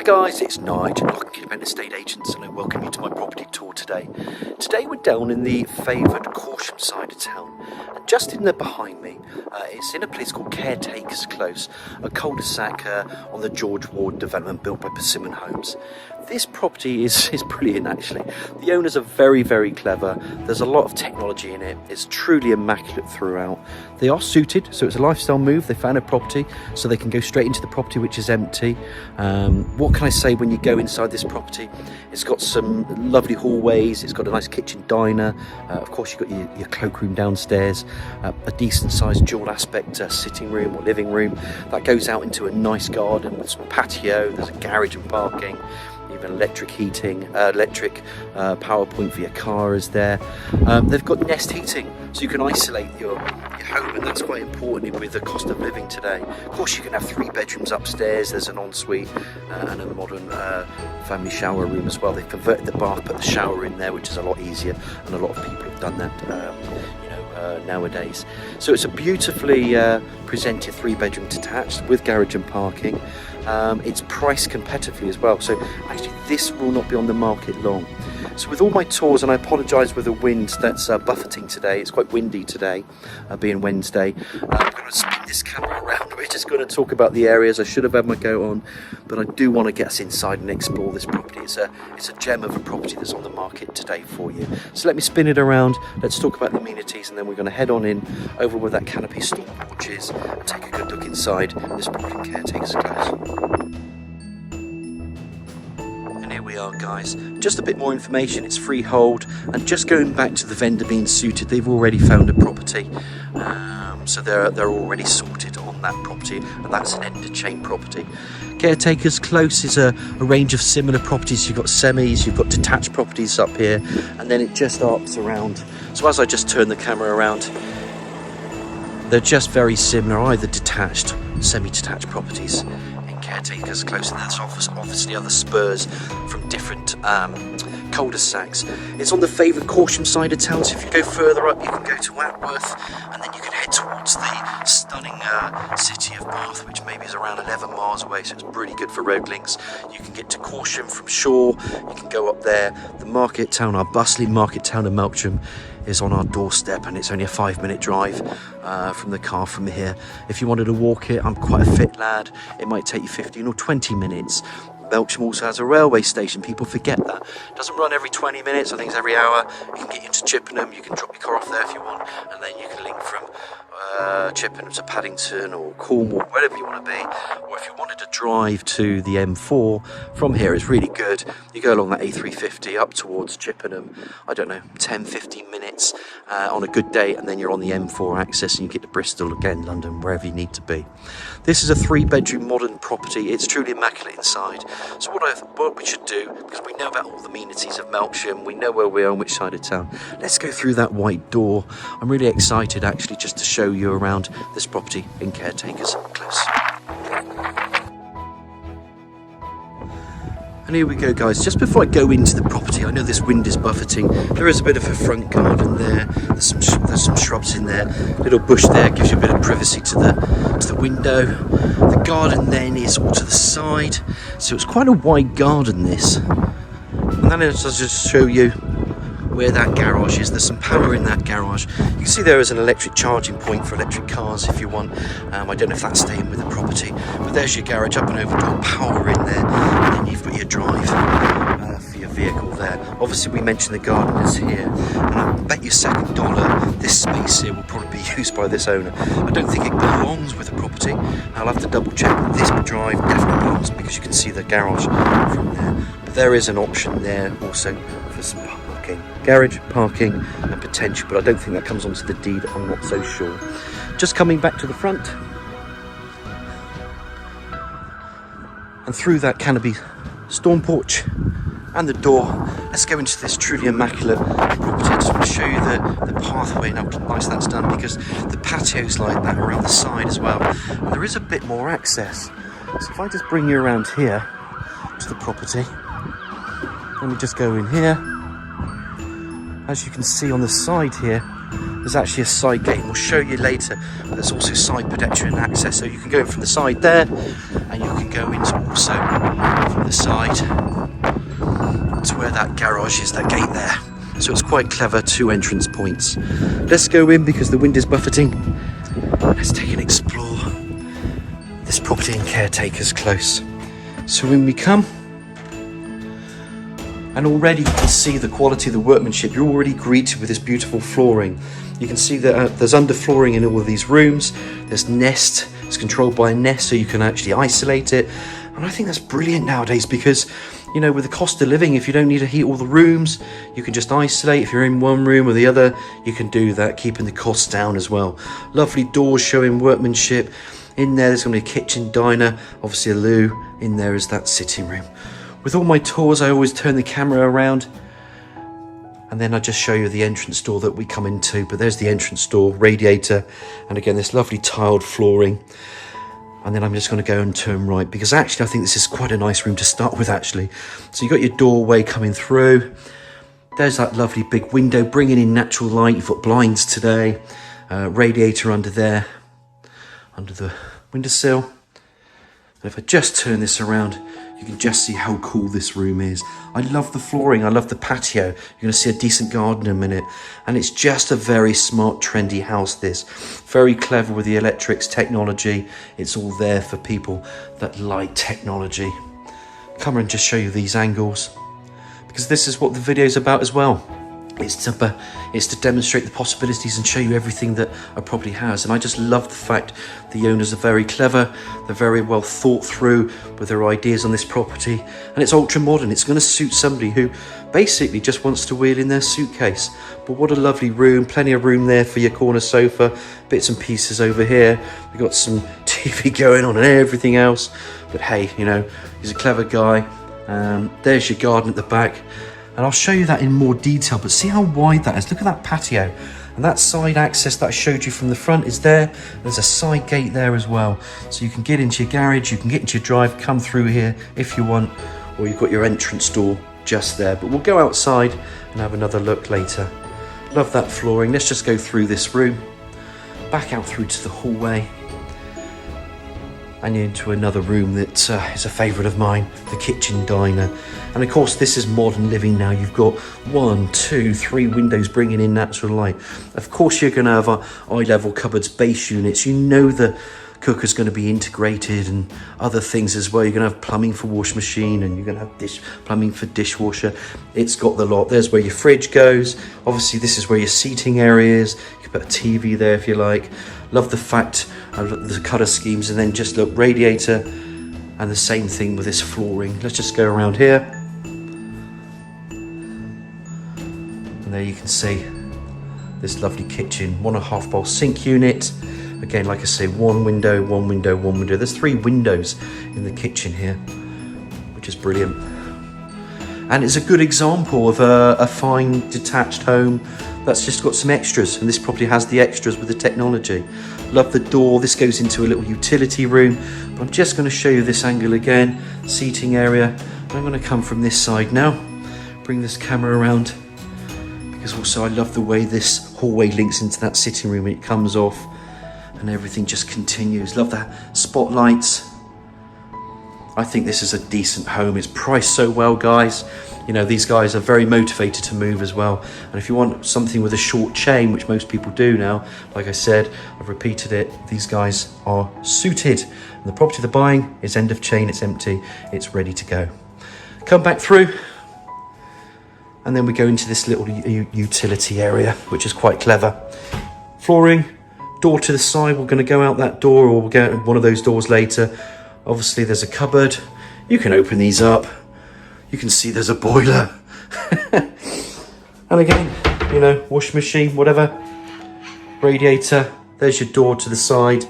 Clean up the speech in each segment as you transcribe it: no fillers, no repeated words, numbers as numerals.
Hi guys, it's Nigel, Independent Estate Agents, and I welcome you to my property tour today. Today we're down in the favoured Corsham side of town, and just in there behind me, it's in a place called Caretakers Close, a cul-de-sac on the George Ward development built by Persimmon Homes. This property is brilliant actually. The owners are very, very clever. There's a lot of technology in it. It's truly immaculate throughout. They are suited, so it's a lifestyle move. They found a property, so they can go straight into the property which is empty. What can I say when you go inside this property? It's got some lovely hallways. It's got a nice kitchen diner. Of course, you've got your cloakroom downstairs. A decent sized dual aspect sitting room or living room. That goes out into a nice garden with some patio. There's a garage and parking. Even electric heating, electric power point for your car is there. They've got nest heating, so you can isolate your home, and that's quite important with the cost of living today. Of course, you can have 3 bedrooms upstairs. There's an ensuite and a modern family shower room as well. They've converted the bath, put the shower in there, which is a lot easier, and a lot of people have done that nowadays. So it's a beautifully presented 3-bedroom detached with garage and parking. It's priced competitively as well, so actually this will not be on the market long. So with all my tours, and I apologise with the wind that's buffeting today, it's quite windy today, being Wednesday. I'm going to spin this camera around. We're just going to talk about the areas. I should have had my go on, but I do want to get us inside and explore this property. It's a gem of a property that's on the market today for you. So let me spin it around, let's talk about the amenities, and then we're going to head on in over where that canopy store porch is and take a good look inside this property Caretakers Close. Here we are guys, just a bit more information. It's freehold, and just going back to the vendor being suited, they've already found a property, so they're already sorted on that property, and that's an end of chain property. Caretakers Close is a range of similar properties. You've got semis, you've got detached properties up here, and then it just arcs around. So as I just turn the camera around, they're just very similar, either detached, semi-detached properties. Caretakers Close, and that's obviously other spurs from different cul-de-sacs. It's on the favoured Corsham side of town, so if you go further up you can go to Atworth, and then you can head towards the stunning city of Bath, which maybe is around 11 miles away, so it's really good for road links. You can get to Corsham from shore, you can go up there. The market town, our bustling market town of Melksham, is on our doorstep, and it's only a 5-minute drive from the car from here. If you wanted to walk it, I'm quite a fit lad, it might take you 15 or 20 minutes. Melksham also has a railway station. People forget that. It doesn't run every 20 minutes, I think it's every hour. You can get into Chippenham, you can drop your car off there if you want, and then you can link from Chippenham to Paddington or Cornwall, wherever you want to be. Or if you wanted to drive to the M4 from here, it's really good. You go along that A350 up towards Chippenham, I don't know, 10-15 minutes on a good day, and then you're on the M4 access and you get to Bristol, again London, wherever you need to be. This is a 3-bedroom modern property. It's truly immaculate inside. So what we should do, because we know about all the amenities of Melksham, we know where we are on which side of town, let's go through that white door. I'm really excited actually just to show you around this property in Caretakers Close. And here we go guys, just before I go into the property, I know this wind is buffeting, there is a bit of a front garden there, there's some shrubs in there, little bush there, gives you a bit of privacy to the window. The garden then is all to the side, so it's quite a wide garden this. And then I'll just show you where that garage is. There's some power in that garage. You can see there is an electric charging point for electric cars if you want. I don't know if that's staying with the property, but there's your garage up and over, got power in there, and then you've got your drive for your vehicle there. Obviously we mentioned the garden is here, and I bet you second dollar this space here will probably be used by this owner. I don't think it belongs with the property. I'll have to double check, but this drive definitely belongs, because you can see the garage from there. But there is an option there also for some garage, parking and potential, but I don't think that comes onto the deed, I'm not so sure. Just coming back to the front and through that canopy storm porch and the door, let's go into this truly immaculate property. I just want to show you the pathway and how nice that's done, because the patio's like that around the side as well, and there is a bit more access. So if I just bring you around here to the property, let me just go in here. As you can see on the side here, there's actually a side gate, and we'll show you later. But there's also side pedestrian access, so you can go in from the side there, and you can go into also from the side to where that garage is, that gate there. So it's quite clever, 2 entrance points. Let's go in because the wind is buffeting. Let's take and explore this property in Caretakers Close. So when we come, and already you can see the quality of the workmanship. You're already greeted with this beautiful flooring. You can see that there's underflooring in all of these rooms. There's Nest, it's controlled by a Nest, so you can actually isolate it. And I think that's brilliant nowadays because, you know, with the cost of living, if you don't need to heat all the rooms, you can just isolate. If you're in one room or the other, you can do that, keeping the costs down as well. Lovely doors showing workmanship. In there's going to be a kitchen, diner, obviously a loo. In there is that sitting room. With all my tours, I always turn the camera around and then I just show you the entrance door that we come into. But there's the entrance door, radiator, and again, this lovely tiled flooring. And then I'm just going to go and turn right because actually I think this is quite a nice room to start with actually. So you've got your doorway coming through. There's that lovely big window bringing in natural light. You've got blinds today, radiator under there, under the windowsill. And if I just turn this around, you can just see how cool this room is. I love the flooring, I love the patio. You're going to see a decent garden in a minute. And it's just a very smart, trendy house, this. Very clever with the electrics, technology. It's all there for people that like technology. Come and just show you these angles, because this is what the video is about as well. It's to demonstrate the possibilities and show you everything that a property has. And I just love the fact the owners are very clever, they're very well thought through with their ideas on this property, and it's ultra modern. It's going to suit somebody who basically just wants to wheel in their suitcase. But what a lovely room, plenty of room there for your corner sofa, bits and pieces over here. We've got some TV going on and everything else, but hey, you know, he's a clever guy. There's your garden at the back. And I'll show you that in more detail, but see how wide that is. Look at that patio. And that side access that I showed you from the front is there. There's a side gate there as well. So you can get into your garage, you can get into your drive, come through here if you want, or you've got your entrance door just there. But we'll go outside and have another look later. Love that flooring. Let's just go through this room, back out through to the hallway, and into another room that is a favourite of mine, the kitchen diner. And of course, this is modern living now. You've got 1, 2, 3 windows bringing in natural light. Of course, you're going to have eye-level cupboards, base units. You know the cooker's going to be integrated and other things as well. You're going to have plumbing for wash machine, and you're going to have plumbing for dishwasher. It's got the lot. There's where your fridge goes. Obviously, this is where your seating area is. You can put a TV there if you like. Love the fact of the colour schemes, and then just look, radiator, and the same thing with this flooring. Let's just go around here. And there you can see this lovely kitchen, 1.5 bowl sink unit. Again, like I say, one window, one window, one window. There's 3 windows in the kitchen here, which is brilliant. And it's a good example of a fine detached home that's just got some extras, and this property has the extras with the technology. Love the door. This goes into a little utility room, but I'm just going to show you this angle again, seating area. And I'm going to come from this side now, bring this camera around, because also I love the way this hallway links into that sitting room. It comes off and everything just continues. Love that spotlights. I think this is a decent home. It's priced so well, guys. You know, these guys are very motivated to move as well. And if you want something with a short chain, which most people do now, like I said, I've repeated it, these guys are suited. And the property they're buying is end of chain, it's empty, it's ready to go. Come back through, and then we go into this little utility area, which is quite clever. Flooring, door to the side. We're going to go out that door, or we'll go out one of those doors later. Obviously, there's a cupboard. You can open these up. You can see there's a boiler. And again, you know, wash machine, whatever. Radiator. There's your door to the side.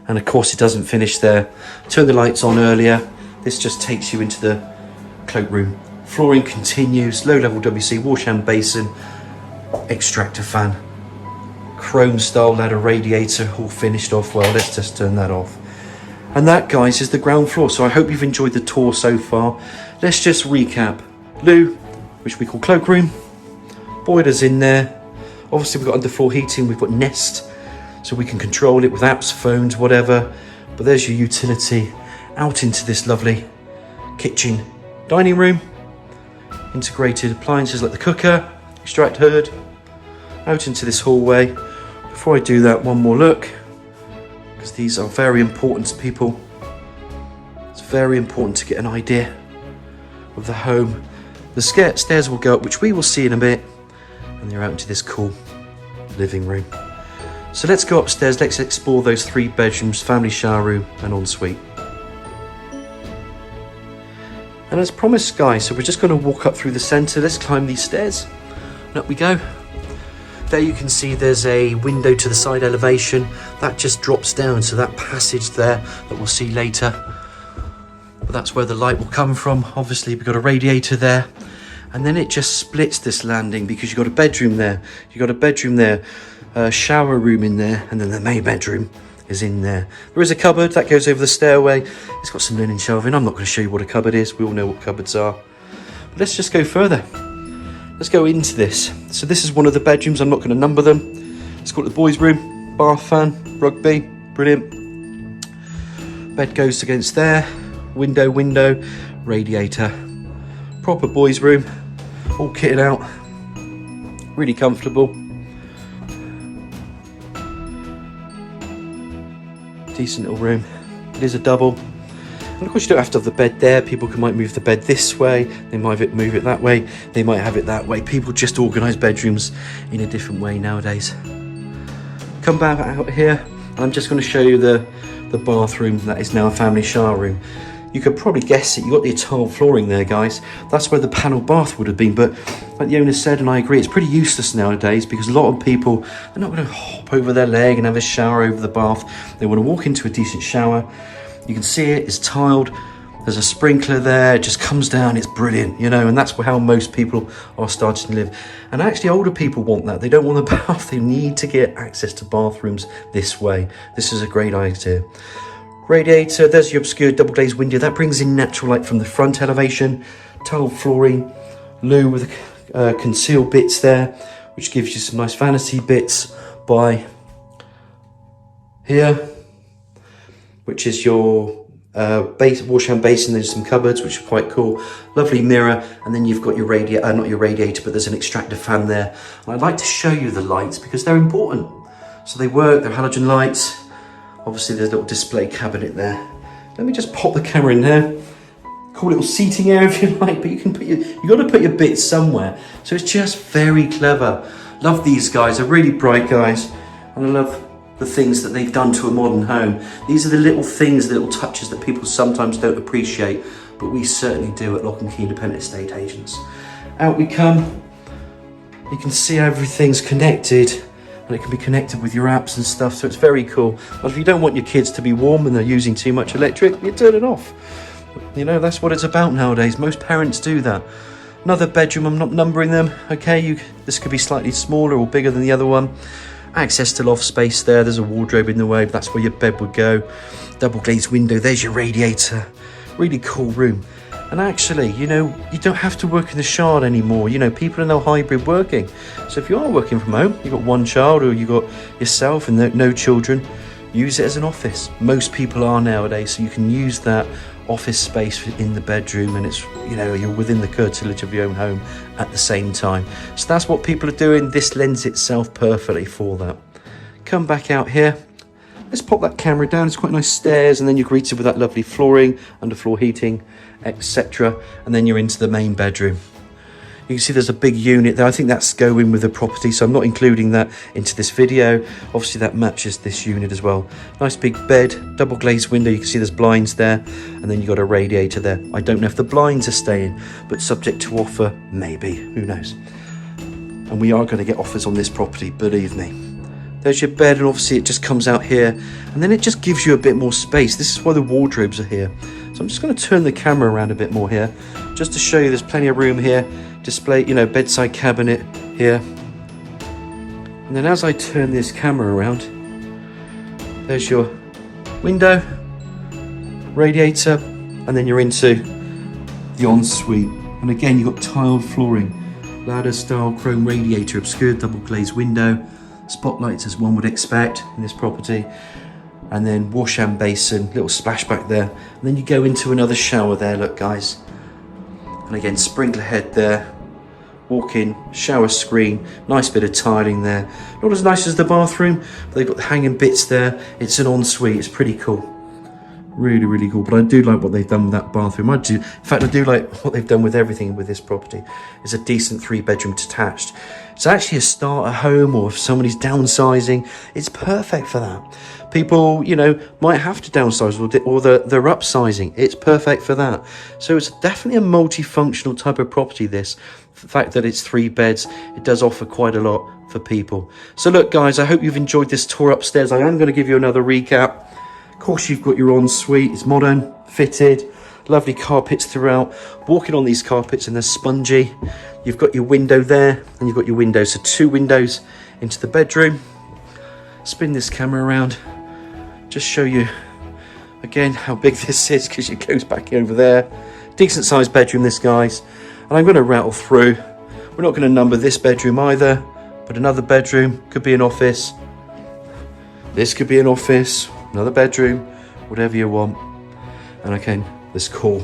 And of course, it doesn't finish there. Turn the lights on earlier. This just takes you into the cloakroom. Flooring continues. Low-level WC, wash hand basin, extractor fan. Chrome style ladder radiator, all finished off well. Let's just turn that off. And that, guys, is the ground floor. So I hope you've enjoyed the tour so far. Let's just recap. Loo, which we call cloakroom. Boilers in there. Obviously we've got underfloor heating, we've got Nest, so we can control it with apps, phones, whatever. But there's your utility out into this lovely kitchen dining room. Integrated appliances like the cooker, extract hood, out into this hallway. Before I do that, one more look, because these are very important to people. It's very important to get an idea of the home. The stairs will go up, which we will see in a bit, and they're out into this cool living room. So let's go upstairs, let's explore those 3 bedrooms, family shower room and ensuite. And as promised, guys, so we're just going to walk up through the centre. Let's climb these stairs and up we go. There you can see there's a window to the side elevation that just drops down, so that passage there that we'll see later, but that's where the light will come from. Obviously we've got a radiator there, and then it just splits this landing because you've got a bedroom there, a shower room in there, and then the main bedroom is in there. There is a cupboard that goes over the stairway. It's got some linen shelving. I'm not going to show you what a cupboard is, we all know what cupboards are. But let's just go further. Let's go into this. So this is one of the bedrooms, I'm not going to number them. It's got the boys' room, bath fan, rugby, brilliant. Bed goes against there, window, radiator. Proper boys' room, all kitted out, really comfortable. Decent little room. It is a double. And of course you don't have to have the bed there. People might move the bed this way, they might move it that way, they might have it that way. People just organise bedrooms in a different way nowadays. Come back out here, and I'm just going to show you the bathroom that is now a family shower room. You could probably guess it, you got the tiled flooring there, guys. That's where the panel bath would have been, but like the owner said, and I agree, it's pretty useless nowadays because a lot of people, they're not going to hop over their leg and have a shower over the bath. They want to walk into a decent shower. You can see it, it's tiled, there's a sprinkler there, it just comes down, it's brilliant, you know, and that's how most people are starting to live. And actually older people want that, they don't want a bath, they need to get access to bathrooms this way. This is a great idea. Radiator, there's your obscure double glazed window, that brings in natural light from the front elevation. Tiled flooring, loo with concealed bits there, which gives you some nice vanity bits by here, which is your washhand basin. There's some cupboards, which are quite cool. Lovely mirror, and then you've got your radiator, not your radiator, but there's an extractor fan there. And I'd like to show you the lights because they're important. So they work, they're halogen lights. Obviously there's a little display cabinet there. Let me just pop the camera in there. Cool little seating area if you like, but you got to put your bits somewhere. So it's just very clever. Love these guys, they're really bright guys. And I love the things that they've done to a modern home. These are the little things, the little touches that people sometimes don't appreciate, but we certainly do at Lock and Key Independent Estate Agents. Out we come. You can see everything's connected, and it can be connected with your apps and stuff, so it's very cool. But if you don't want your kids to be warm and they're using too much electric, you turn it off. You know, that's what it's about nowadays. Most parents do that. Another bedroom, I'm not numbering them. Okay, this could be slightly smaller or bigger than the other one. Access to loft space there, there's a wardrobe in the way, but that's where your bed would go. Double glazed window, there's your radiator. Really cool room. And actually, you know, you don't have to work in the shard anymore. You know, people are now hybrid working. So if you are working from home, you've got one child or you've got yourself and no children, use it as an office. Most people are nowadays, so you can use that office space in the bedroom, and it's, you know, you're within the curtilage of your own home at the same time. So that's what people are doing. This lends itself perfectly for that. Come back out here. Let's pop that camera down. It's quite nice stairs, and then you're greeted with that lovely flooring, underfloor heating, etc. And then you're into the main bedroom. You can see there's a big unit there. I think that's going with the property, so I'm not including that into this video. Obviously that matches this unit as well. Nice big bed, double glazed window. You can see there's blinds there, and then you've got a radiator there. I don't know if the blinds are staying, but subject to offer, maybe, who knows. And we are going to get offers on this property, believe me. There's your bed, and obviously it just comes out here, and then it just gives you a bit more space. This is why the wardrobes are here. So I'm just going to turn the camera around a bit more here, just to show you there's plenty of room here. Display, you know, bedside cabinet here. And then as I turn this camera around, there's your window, radiator, and then you're into the ensuite. And again, you've got tiled flooring. ladder style chrome radiator, obscured double glazed window, spotlights as one would expect in this property, and then washhand basin, little splashback there, and then you go into another shower there, look guys, and again sprinkler head there, walk-in shower screen, nice bit of tiling there, not as nice as the bathroom, but they've got the hanging bits there. It's an ensuite, it's pretty cool. Really cool, but I do like what they've done with that bathroom. In fact, I do like what they've done with everything with this property. It's a decent 3-bedroom detached. It's actually a starter home, or if somebody's downsizing, it's perfect for that. People, you know, might have to downsize, or they're upsizing. It's perfect for that. So it's definitely a multifunctional type of property, this. The fact that it's 3 beds, it does offer quite a lot for people. So look guys, I hope you've enjoyed this tour upstairs. I am going to give you another recap. Of course, you've got your ensuite. It's modern, fitted, lovely carpets throughout. Walking on these carpets and they're spongy. You've got your window there, and you've got your windows. So 2 windows into the bedroom. Spin this camera around. Just show you again how big this is, because it goes back over there. Decent sized bedroom, this guys. And I'm going to rattle through. We're not going to number this bedroom either, but another bedroom could be an office. This could be an office. Another bedroom, whatever you want. And again, this cool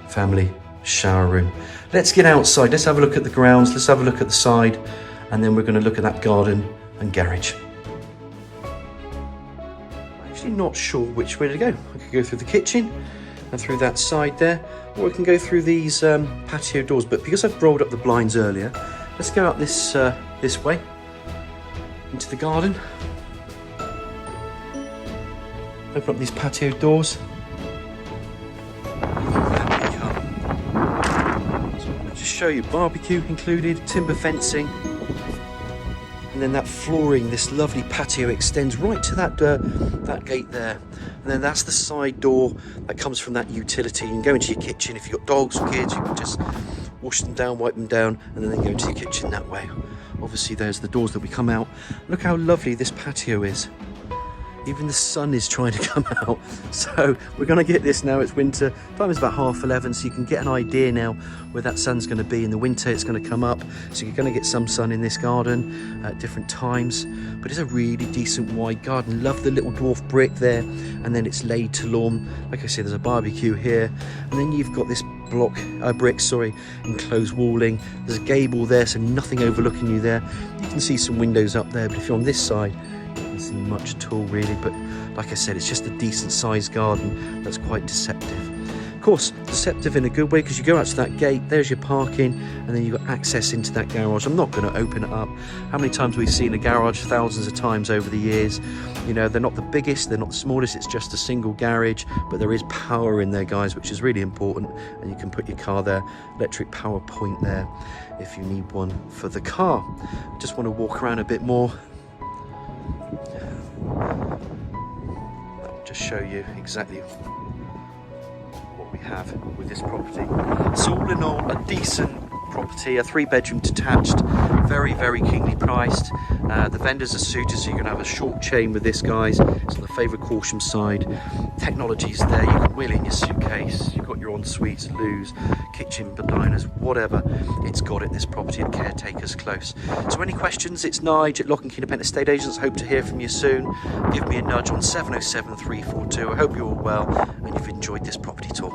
family shower room. Let's get outside. Let's have a look at the grounds. Let's have a look at the side. And then we're going to look at that garden and garage. I'm actually not sure which way to go. I could go through the kitchen and through that side there, or we can go through these patio doors. But because I've rolled up the blinds earlier, let's go up this way into the garden. Open up these patio doors. So I'll just show you, barbecue included, timber fencing, and then that flooring, this lovely patio extends right to that gate there. And then that's the side door that comes from that utility. You can go into your kitchen. If you've got dogs or kids, you can just wash them down, wipe them down, and then go into your kitchen that way. Obviously there's the doors that we come out. Look how lovely this patio is. Even the sun is trying to come out. So we're going to get this now. It's winter. Time is about 11:30, so you can get an idea now where that sun's going to be. In the winter, it's going to come up. So you're going to get some sun in this garden at different times. But it's a really decent wide garden. Love the little dwarf brick there. And then it's laid to lawn. Like I said, there's a barbecue here. And then you've got this brick, enclosed walling. There's a gable there, so nothing overlooking you there. You can see some windows up there, but if you're on this side, see much at all really. But like I said, it's just a decent sized garden that's quite deceptive. Of course, deceptive in a good way, because you go out to that gate, there's your parking, and then you've got access into that garage. I'm not going to open it up. How many times we've seen a garage? Thousands of times over the years. You know, they're not the biggest, they're not the smallest, it's just a single garage, but there is power in there guys, which is really important. And you can put your car there, electric power point there if you need one for the car. I just want to walk around a bit more. That'll just show you exactly what we have with this property. So all in all, a decent property, a 3-bedroom detached, very keenly priced. The vendors are suited, so you're going to have a short chain with this guys. It's on the favoured Corsham side. Technology's there, you can wheel it in your suitcase. You've got your ensuites, loos, kitchen, diners, whatever. It's got it, this property at Caretakers Close. So any questions, it's Nige at Lock and Key Independent Estate Agents. Hope to hear from you soon. Give me a nudge on 707 342. I hope you're all well and you've enjoyed this property tour.